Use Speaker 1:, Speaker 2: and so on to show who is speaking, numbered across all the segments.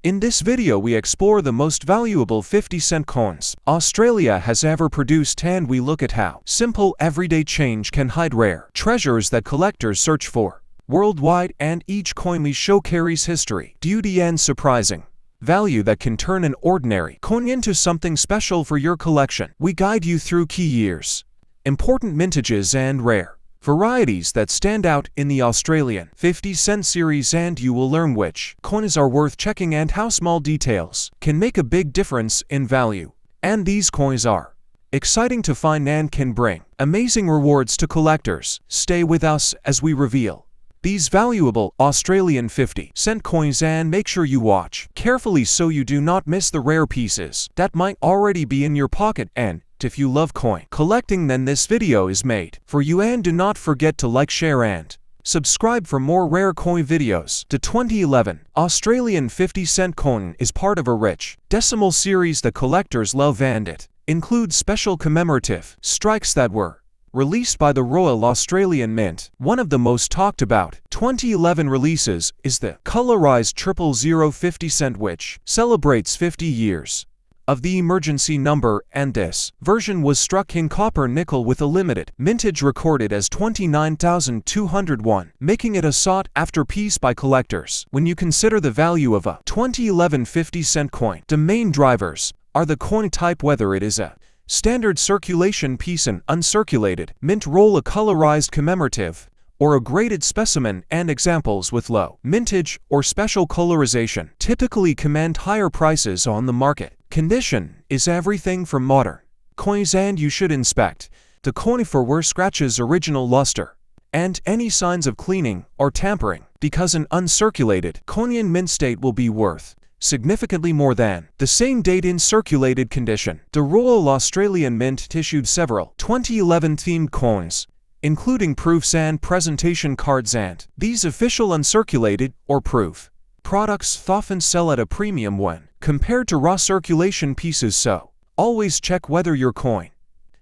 Speaker 1: In this video we explore the most valuable 50-cent coins Australia has ever produced, and we look at how simple everyday change can hide rare treasures that collectors search for worldwide, and each coin we show carries history, beauty and surprising value that can turn an ordinary coin into something special for your collection. We guide you through key years, important mintages and rare varieties that stand out in the Australian 50-cent series, and you will learn which coins are worth checking and how small details can make a big difference in value. And these coins are exciting to find and can bring amazing rewards to collectors. Stay with us as we reveal these valuable Australian 50-cent coins, and make sure you watch carefully so you do not miss the rare pieces that might already be in your pocket. And if you love coin collecting, then this video is made for you, and do not forget to like, share and subscribe for more rare coin videos. The 2011 Australian 50-cent coin is part of a rich decimal series that collectors love, and it includes special commemorative strikes that were released by the Royal Australian Mint. One of the most talked about 2011 releases is the colorized 000 50 cent, which celebrates 50 years of the emergency number, and this version was struck in copper nickel with a limited mintage recorded as 29,201, making it a sought-after piece by collectors. When you consider the value of a 2011 50-cent coin, the main drivers are the coin type, whether it is a standard circulation piece, an uncirculated mint roll, a colorized commemorative, or a graded specimen, and examples with low mintage or special colorization typically command higher prices on the market. Condition is everything from modern coins, and you should inspect the coin for wear, scratches, original luster, and any signs of cleaning or tampering, because an uncirculated coin in mint state will be worth significantly more than the same date in circulated condition. The Royal Australian Mint issued several 2011 themed coins, including proofs and presentation cards, and these official uncirculated or proof products often sell at a premium when compared to raw circulation pieces, so always check whether your coin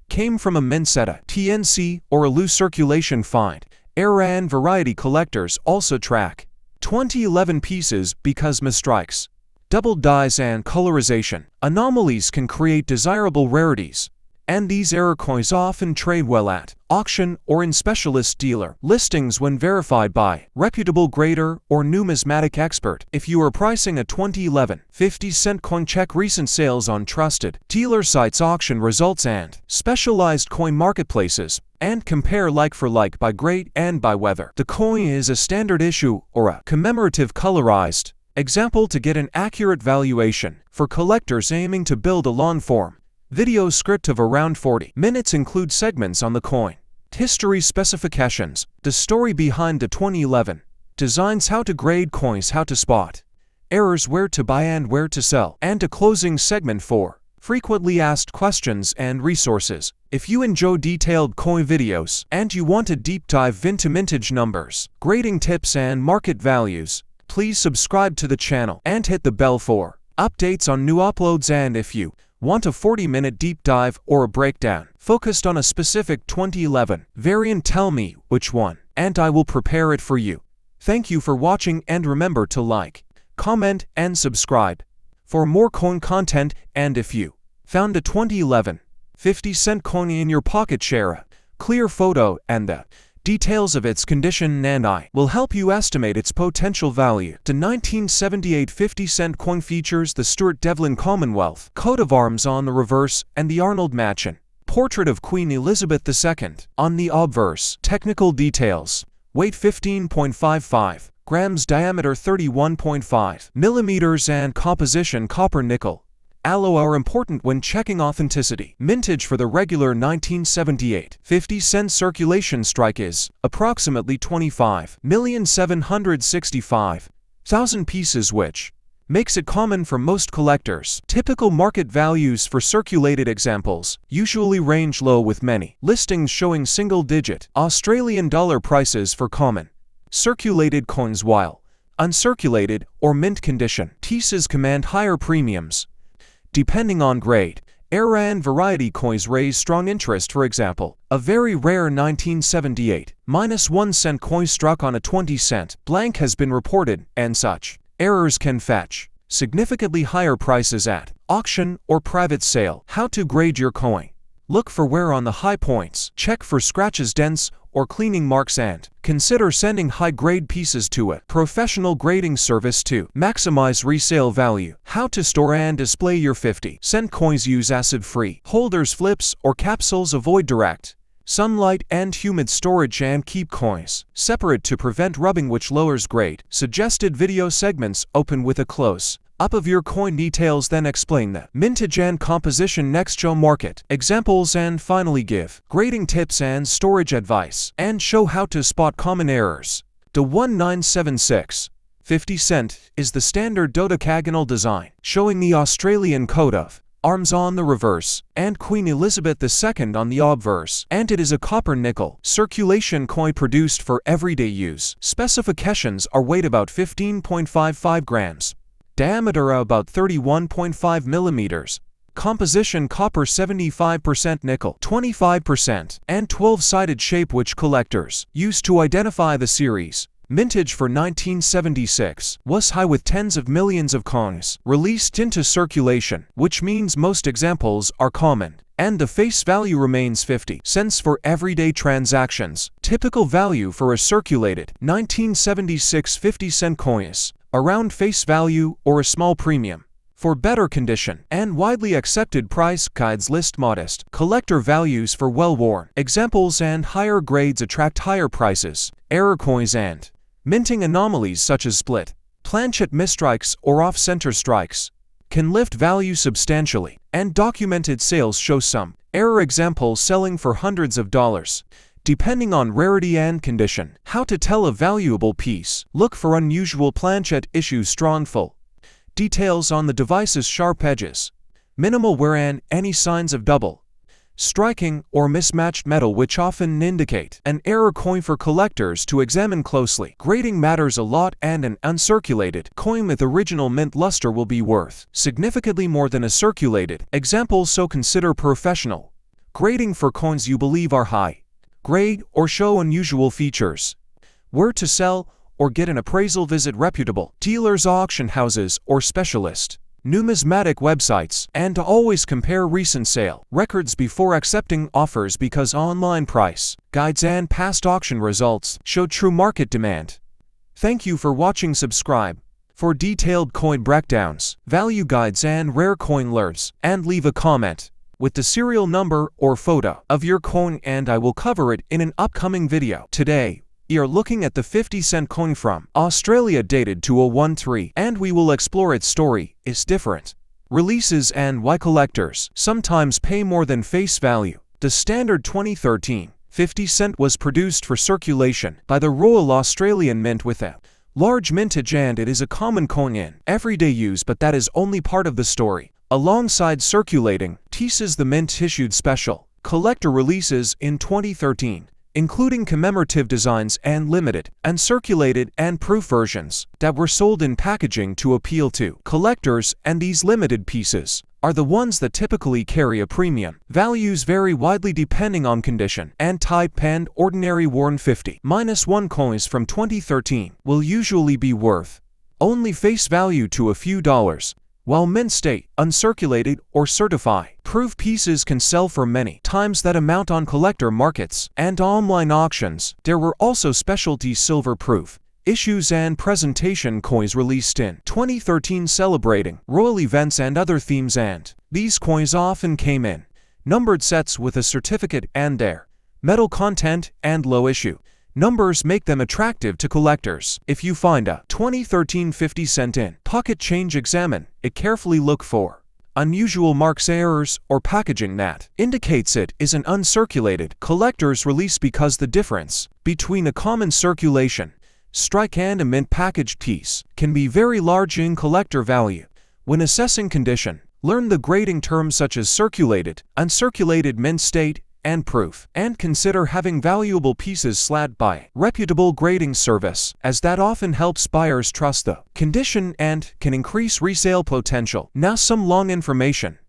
Speaker 1: came from a mint set, a TNC, or a loose circulation find. Era and variety collectors also track 2011 pieces because misstrikes, double dyes, and colorization anomalies can create desirable rarities, and these error coins often trade well at auction or in specialist dealer listings when verified by reputable grader or numismatic expert. If you are pricing a 2011 50-cent coin, check recent sales on trusted dealer sites, auction results, and specialized coin marketplaces, and compare like for like by grade and by whether the coin is a standard issue or a commemorative colorized example to get an accurate valuation. For collectors aiming to build a long-form video script of around 40 minutes, include segments on the coin history, specifications, the story behind the 2011 designs, how to grade coins, how to spot errors, where to buy and where to sell, and a closing segment for frequently asked questions and resources. If you enjoy detailed coin videos and you want a deep dive into mintage numbers, grading tips, and market values, please subscribe to the channel and hit the bell for updates on new uploads. And if you want a 40-minute deep dive or a breakdown focused on a specific 2011 variant, tell me which one, and I will prepare it for you. Thank you for watching, and remember to like, comment, and subscribe for more coin content. And if you found a 2011 50-cent coin in your pocket, share a clear photo and the details of its condition, and I will help you estimate its potential value. The 1978 50-cent coin features the Stuart Devlin Commonwealth coat of arms on the reverse and the Arnold Machen portrait of Queen Elizabeth II on the obverse. Technical details: weight 15.55 grams, diameter 31.5 millimeters, and composition copper nickel alloy are important when checking authenticity. Mintage for the regular 1978 50-cent circulation strike is approximately 25,765,000 pieces, which makes it common for most collectors. Typical market values for circulated examples usually range low, with many listings showing single-digit Australian dollar prices for common circulated coins, while uncirculated or mint condition pieces command higher premiums. Depending on grade, era and variety coins raise strong interest. For example, a very rare 1978 -1 cent coin struck on a 20-cent blank has been reported, and such errors can fetch significantly higher prices at auction or private sale. How to grade your coin. Look for wear on the high points. Check for scratches, dents, or cleaning marks, and consider sending high-grade pieces to a professional grading service to maximize resale value. How to store and display your 50-cent coins. Use acid-free holders, flips, or capsules. Avoid direct sunlight and humid storage, and keep coins separate to prevent rubbing, which lowers grade. Suggested video segments. Open with a close-up of your coin details, then explain the mintage and composition. Next, show market examples, and finally give grading tips and storage advice, and show how to spot common errors. The 1976 50-cent is the standard dodecagonal design, showing the Australian coat of arms on the reverse and Queen Elizabeth II on the obverse, and it is a copper-nickel circulation coin produced for everyday use. Specifications are weight about 15.55 grams, diameter about 31.5 millimeters, composition copper 75%, nickel 25%, and 12-sided shape, which collectors use to identify the series. Mintage for 1976 was high, with tens of millions of coins released into circulation, which means most examples are common, and the face value remains 50 cents for everyday transactions. Typical value for a circulated 1976 50-cent coin is around face value or a small premium. For better condition and widely accepted price guides list modest collector values for well-worn examples, and higher grades attract higher prices. Error coins and minting anomalies such as split, planchet misstrikes, or off-center strikes can lift value substantially, and documented sales show some error examples selling for hundreds of dollars, depending on rarity and condition. How to tell a valuable piece. Look for unusual planchet issues, strong full details on the device's sharp edges, minimal wear, and any signs of double striking or mismatched metal, which often indicate an error coin for collectors to examine closely. Grading matters a lot, and an uncirculated coin with original mint luster will be worth significantly more than a circulated example, so consider professional grading for coins you believe are high grade or show unusual features. Where to sell or get an appraisal. Visit reputable dealers, auction houses, or specialist numismatic websites, and to always compare recent sale records before accepting offers, because online price guides and past auction results show true market demand. Thank you for watching. Subscribe for detailed coin breakdowns, value guides, and rare coin alerts, and leave a comment with the serial number or photo of your coin, and I will cover it in an upcoming video. Today, we are looking at the 50-cent coin from Australia, dated 2013, and we will explore its story, its different releases, and why collectors sometimes pay more than face value. The standard 2013 50-cent was produced for circulation by the Royal Australian Mint with a large mintage, and it is a common coin in everyday use, but that is only part of the story. Alongside circulating pieces, the Mint issued special collector releases in 2013, including commemorative designs and limited, uncirculated, and proof versions that were sold in packaging to appeal to collectors, and these limited pieces are the ones that typically carry a premium. Values vary widely depending on condition and type, and ordinary worn 50-1 coins from 2013 will usually be worth only face value to a few dollars, while mint state, uncirculated, or certified proof pieces can sell for many times that amount on collector markets and online auctions. There were also specialty silver proof issues and presentation coins released in 2013 celebrating royal events and other themes, and these coins often came in numbered sets with a certificate and their metal content and low issue numbers make them attractive to collectors. If you find a 2013 50-cent in pocket change, examine it carefully. Look for unusual marks, errors, or packaging that indicates it is an uncirculated collector's release, because the difference between a common circulation strike and a mint packaged piece can be very large in collector value. When assessing condition, learn the grading terms such as circulated, uncirculated, mint state, and proof, and consider having valuable pieces slated by reputable grading service, as that often helps buyers trust the condition and can increase resale potential. Now some long information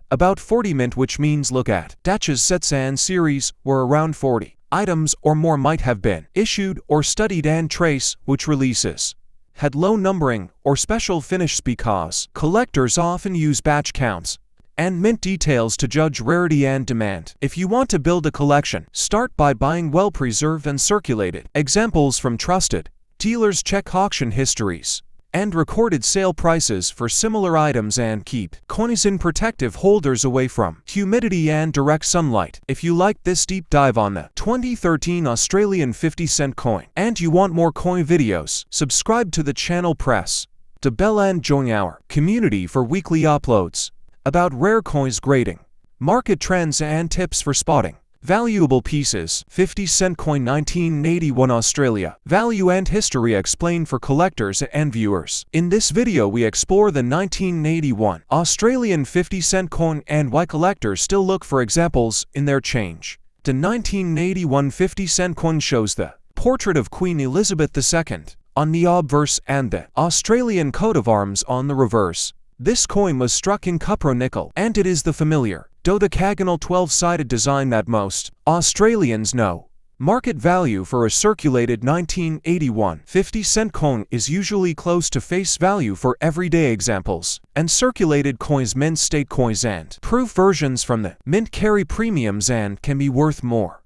Speaker 1: about 40 mint, which means look at batches, sets, and series where around 40 items or more might have been issued or studied, and trace which releases had low numbering or special finishes because collectors often use batch counts and mint details to judge rarity and demand. If you want to build a collection, start by buying well-preserved and circulated examples from trusted dealers. Check auction histories and recorded sale prices for similar items and keep coins in protective holders away from humidity and direct sunlight. If you like this deep dive on the 2013 Australian 50-cent coin and you want more coin videos, subscribe to the channel, press the bell and join our community for weekly uploads about rare coins, grading, market trends and tips for spotting valuable pieces. 50-cent coin, 1981 Australia. Value and history explained for collectors and viewers. In this video we explore the 1981 Australian 50-cent coin and why collectors still look for examples in their change. The 1981 50-cent coin shows the portrait of Queen Elizabeth II on the obverse and the Australian coat of arms on the reverse. This coin was struck in cupro-nickel, and it is the familiar dodecagonal 12-sided design that most Australians know. Market value for a circulated 1981 50-cent coin is usually close to face value for everyday examples, and circulated coins, mint state coins and proof versions from the mint carry premiums and can be worth more,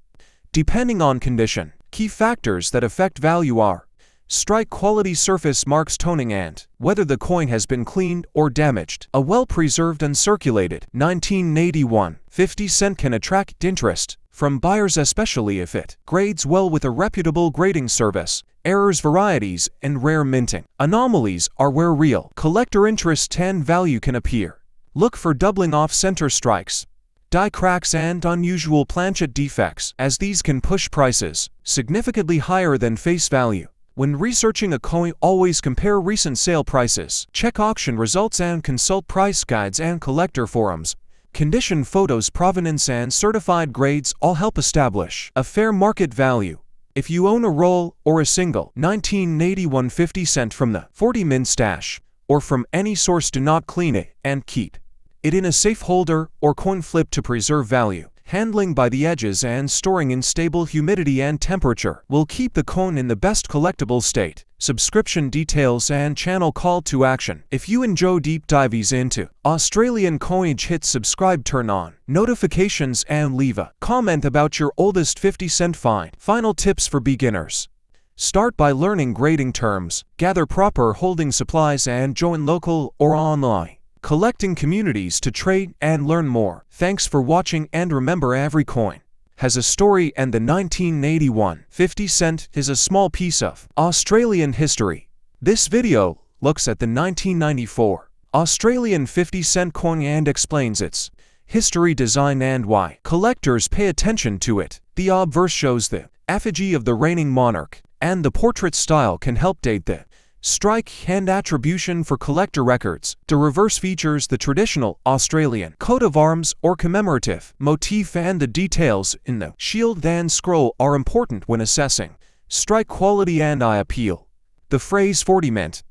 Speaker 1: depending on condition. Key factors that affect value are strike quality, surface marks, toning, and whether the coin has been cleaned or damaged. A well-preserved and circulated 1981 50-cent can attract interest from buyers, especially if it grades well with a reputable grading service. Errors, varieties, and rare minting anomalies are where real collector interest and value can appear. Look for doubling off center strikes, die cracks, and unusual planchet defects, as these can push prices significantly higher than face value. When researching a coin, always compare recent sale prices, check auction results, and consult price guides and collector forums. Condition photos, provenance, and certified grades all help establish a fair market value. If you own a roll or a single 1981 50-cent from the 40 mint stash or from any source, do not clean it and keep it in a safe holder or coin flip to preserve value. Handling by the edges and storing in stable humidity and temperature will keep the coin in the best collectible state. Subscription details and channel call to action. If you enjoy deep dives into Australian coinage, hit subscribe, turn on notifications, and leave a comment about your oldest 50-cent find. Final tips for beginners. Start by learning grading terms, gather proper holding supplies, and join local or online collecting communities to trade and learn more. Thanks for watching, and remember, every coin has a story, and the 1981 50-cent is a small piece of Australian history. This video looks at the 1994 Australian 50-cent coin and explains its history, design, and why collectors pay attention to it. The obverse shows the effigy of the reigning monarch, and the portrait style can help date the strike and attribution for collector records. The reverse features the traditional Australian coat of arms or commemorative motif, and the details in the shield and scroll are important when assessing strike quality and eye appeal. The phrase 40 mint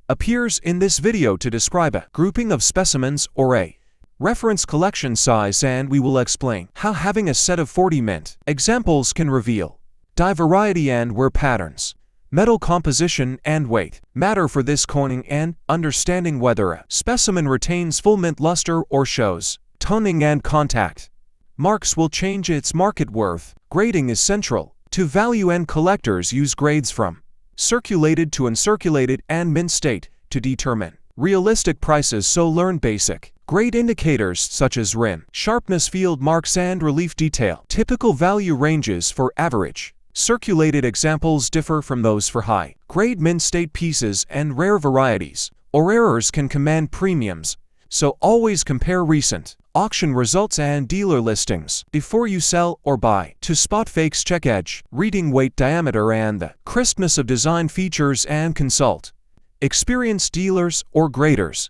Speaker 1: appears in this video to describe a grouping of specimens or a reference collection size, and we will explain how having a set of 40 mint examples can reveal die variety and wear patterns. Metal composition and weight matter for this coining, and understanding whether a specimen retains full mint luster or shows toning and contact marks will change its market worth. Grading is central to value, and collectors use grades from circulated to uncirculated and mint state to determine realistic prices. So learn basic grade indicators such as rim sharpness, field marks, and relief detail. Typical value ranges for average circulated examples differ from those for high-grade mint state pieces, and rare varieties or errors can command premiums, so always compare recent auction results and dealer listings before you sell or buy. To spot fakes, check edge, reading, weight, diameter, and the crispness of design features, and consult experienced dealers or graders.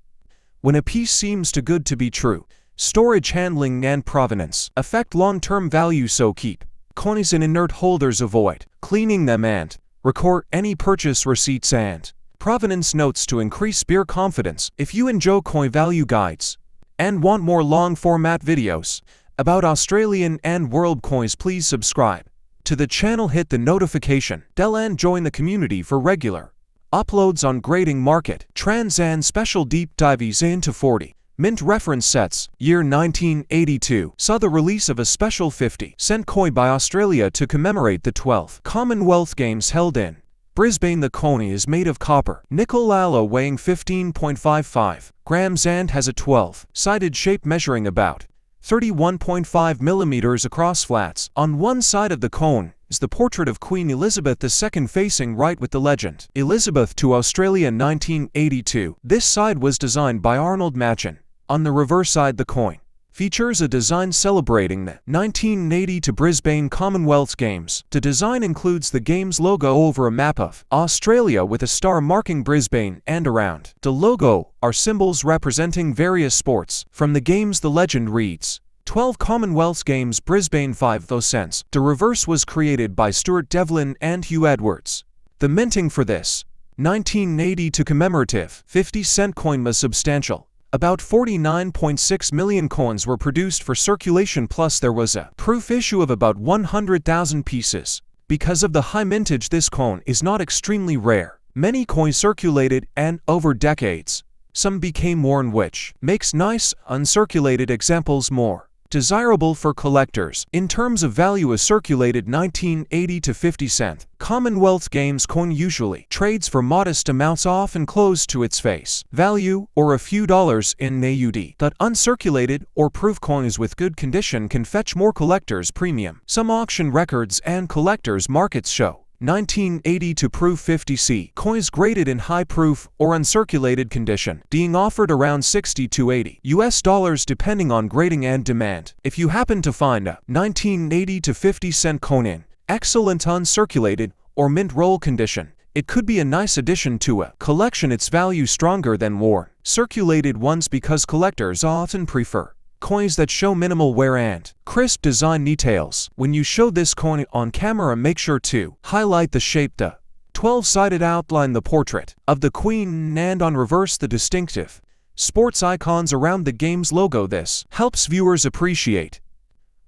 Speaker 1: When a piece seems too good to be true, storage, handling, and provenance affect long-term value, so keep coins in inert holders, avoid cleaning them, and record any purchase receipts and provenance notes to increase buyer confidence. If you enjoy coin value guides and want more long-format videos about Australian and world coins, please subscribe to the channel, hit the notification bell, and join the community for regular Uploads on grading market. Trans and special deep dives into 40. Mint reference sets. Year 1982 saw the release of a special 50-cent coin by Australia to commemorate the 12th Commonwealth Games held in Brisbane. The coin is made of copper nickel alloy weighing 15.55 grams and has a 12-sided shape measuring about 31.5 millimeters across. Flats. On one side of the cone is the portrait of Queen Elizabeth II facing right with the legend, Elizabeth to Australia 1982. This side was designed by Arnold Machen. On the reverse side, the coin features a design celebrating the 1980 to Brisbane Commonwealth Games. The design includes the Games logo over a map of Australia with a star marking Brisbane, and around the logo are symbols representing various sports. From the Games, the legend reads, 12 Commonwealth Games Brisbane 5 cents. The reverse was created by Stuart Devlin and Hugh Edwards. The minting for this 1980 to commemorative 50-cent coin was substantial. About 49.6 million coins were produced for circulation, plus there was a proof issue of about 100,000 pieces. Because of the high mintage, this coin is not extremely rare. Many coins circulated, and over decades, some became worn, which makes nice, uncirculated examples more desirable for collectors. In terms of value, a circulated 1980 to 50 cent Commonwealth Games coin usually trades for modest amounts, often close to its face value or a few dollars in AUD. That uncirculated or proof coins with good condition can fetch more collectors' premium. Some auction records and collectors' markets show 1980 to proof 50C coins graded in high proof or uncirculated condition being offered around $60 to $80 depending on grading and demand. If you happen to find a 1980 to 50-cent coin in excellent uncirculated or mint roll condition, it could be a nice addition to a collection. Its value stronger than worn circulated ones because collectors often prefer coins that show minimal wear and crisp design details. When you show this coin on camera, make sure to highlight the shape, the 12-sided outline, the portrait of the Queen, and on reverse the distinctive sports icons around the Games logo. This helps viewers appreciate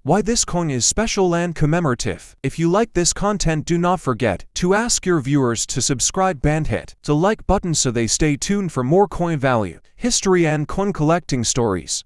Speaker 1: why this coin is special and commemorative. If you like this content, do not forget to ask your viewers to subscribe and hit the like button so they stay tuned for more coin value, history, and coin collecting stories.